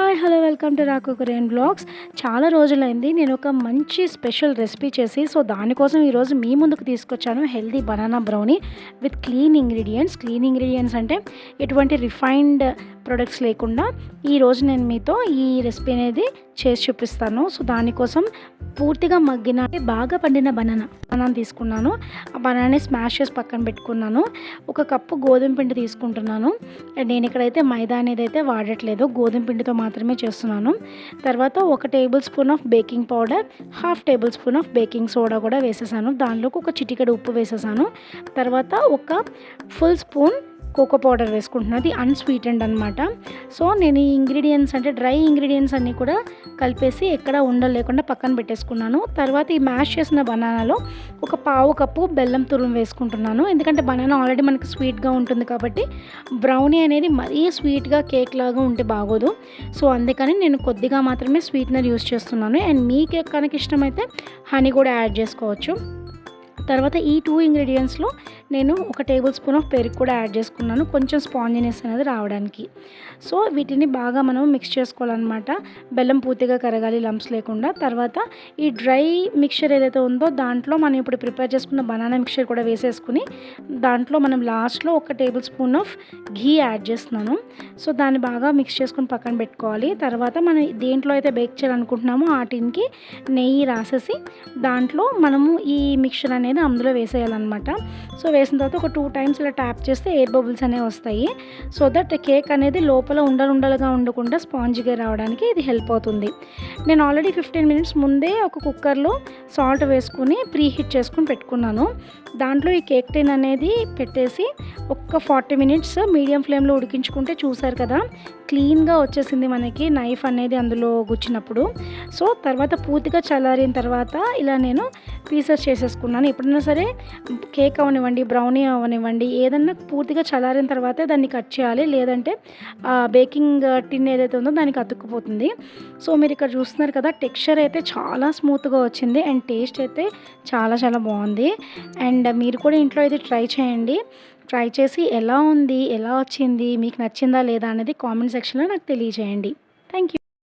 Hi hello welcome to రాకు Korean blogs. చాలా రోజులైంది నేను ఒక మంచి స్పెషల్ రెసిపీ చేసి దానికోసం ఈరోజు మీ ముందుకు తీసుకొచ్చాను. Healthy banana brownie with clean ingredients అంటే ఎటువంటి రిఫైన్డ్ ప్రొడక్ట్స్ లేకుండా ఈరోజు నేను మీతో ఈ రెసిపీ అనేది చేసి చూపిస్తాను. దానికోసం పూర్తిగా మగ్గిన బాగా పండిన బనానా తీసుకున్నాను. ఆ బనానాని స్మాష్ చేసి పక్కన పెట్టుకున్నాను. ఒక కప్పు గోధుమ పిండి తీసుకుంటున్నాను. నేను ఇక్కడైతే మైదా అనేది అయితే వాడట్లేదు, గోధుమ పిండితో మాత్రమే చేస్తున్నాను. తర్వాత 1 table spoon of baking powder, 1/2 table spoon of baking soda కూడా వేసేసాను. దానిలోకి ఒక చిటికెడు ఉప్పు వేసేసాను. తర్వాత ఒక ఫుల్ స్పూన్ కోకో పౌడర్ వేసుకుంటున్నాను. అది అన్స్వీటెండ్ అనమాట. నేను ఈ ఇంగ్రీడియంట్స్ అంటే డ్రై ఇంగ్రీడియంట్స్ అన్నీ కూడా కలిపేసి ఎక్కడ ఉండలు లేకుండా పక్కన పెట్టేసుకున్నాను. తర్వాత ఈ మ్యాష్ చేసిన బనానాలో ఒక పావు కప్పు బెల్లం తురుము వేసుకుంటున్నాను. ఎందుకంటే బనానా ఆల్రెడీ మనకి స్వీట్గా ఉంటుంది కాబట్టి బ్రౌనీ అనేది మరీ స్వీట్గా కేక్ లాగా ఉంటే బాగోదు. అందుకని నేను కొద్దిగా మాత్రమే స్వీట్నర్ యూస్ చేస్తున్నాను. అండ్ మీకు కనుక ఇష్టమైతే హనీ కూడా యాడ్ చేసుకోవచ్చు. తర్వాత ఈ 2 ఇంగ్రీడియంట్స్లో నేను 1 టేబుల్ స్పూన్ ఆఫ్ పెరుగు కూడా యాడ్ చేసుకున్నాను, కొంచెం స్పాంజినెస్ అనేది రావడానికి. వీటిని బాగా మనం మిక్స్ చేసుకోవాలన్నమాట. బెల్లం పూర్తిగా కరగాలి, లంప్స్ లేకుండా. తర్వాత ఈ డ్రై మిక్చర్ ఏదైతే ఉందో దాంట్లో మనం ఇప్పుడు ప్రిపేర్ చేసుకున్న బనానా మిక్చర్ కూడా వేసేసుకుని దాంట్లో మనం లాస్ట్లో 1 table spoon of ghee add చేస్తున్నాను. దాన్ని బాగా మిక్స్ చేసుకుని పక్కన పెట్టుకోవాలి. తర్వాత మనం దేంట్లో అయితే బేక్ చేయాలనుకుంటున్నామో ఆ టిన్కి నెయ్యి రాసేసి దాంట్లో మనము ఈ మిక్చర్ అనేది అందులో వేసేయాలన్నమాట. వేసిన తర్వాత ఒక 2 టైమ్స్ ఇలా ట్యాప్ చేస్తే ఎయిర్ బబుల్స్ అనేవి వస్తాయి. దట్ కేక్ అనేది లోపల ఉండలుగా ఉండకుండా స్పాంజిగా రావడానికి ఇది హెల్ప్ అవుతుంది. నేను ఆల్రెడీ 15 మినిట్స్ ముందే ఒక కుక్కర్లో సాల్ట్ వేసుకుని ప్రీ హీట్ చేసుకుని పెట్టుకున్నాను. దాంట్లో ఈ కేక్ టిన్ అనేది పెట్టేసి ఒక 40 మినిట్స్ మీడియం ఫ్లేమ్లో ఉడికించుకుంటే చూసారు కదా, క్లీన్గా వచ్చేసింది మనకి నైఫ్ అనేది అందులో గుచ్చినప్పుడు. తర్వాత పూర్తిగా చల్లారిన తర్వాత ఇలా నేను పీసెస్ చేసేసుకున్నాను. ఎప్పుడైనా సరే కేక్ అవనివ్వండి, బ్రౌనీ అవనివ్వండి, ఏదన్నా పూర్తిగా చల్లారిన తర్వాతే దాన్ని కట్ చేయాలి, లేదంటే బేకింగ్ టిన్ ఏదైతే ఉందో దానికి అతుక్కుపోతుంది. మీరు ఇక్కడ చూస్తున్నారు కదా, టెక్స్చర్ అయితే చాలా స్మూత్గా వచ్చింది అండ్ టేస్ట్ అయితే చాలా చాలా బాగుంది. అండ్ మీరు కూడా ఇంట్లో అయితే ట్రై చేసి ఎలా ఉంది, ఎలా వచ్చింది, మీకు నచ్చిందా లేదా అనేది కామెంట్ సెక్షన్లో నాకు తెలియజేయండి.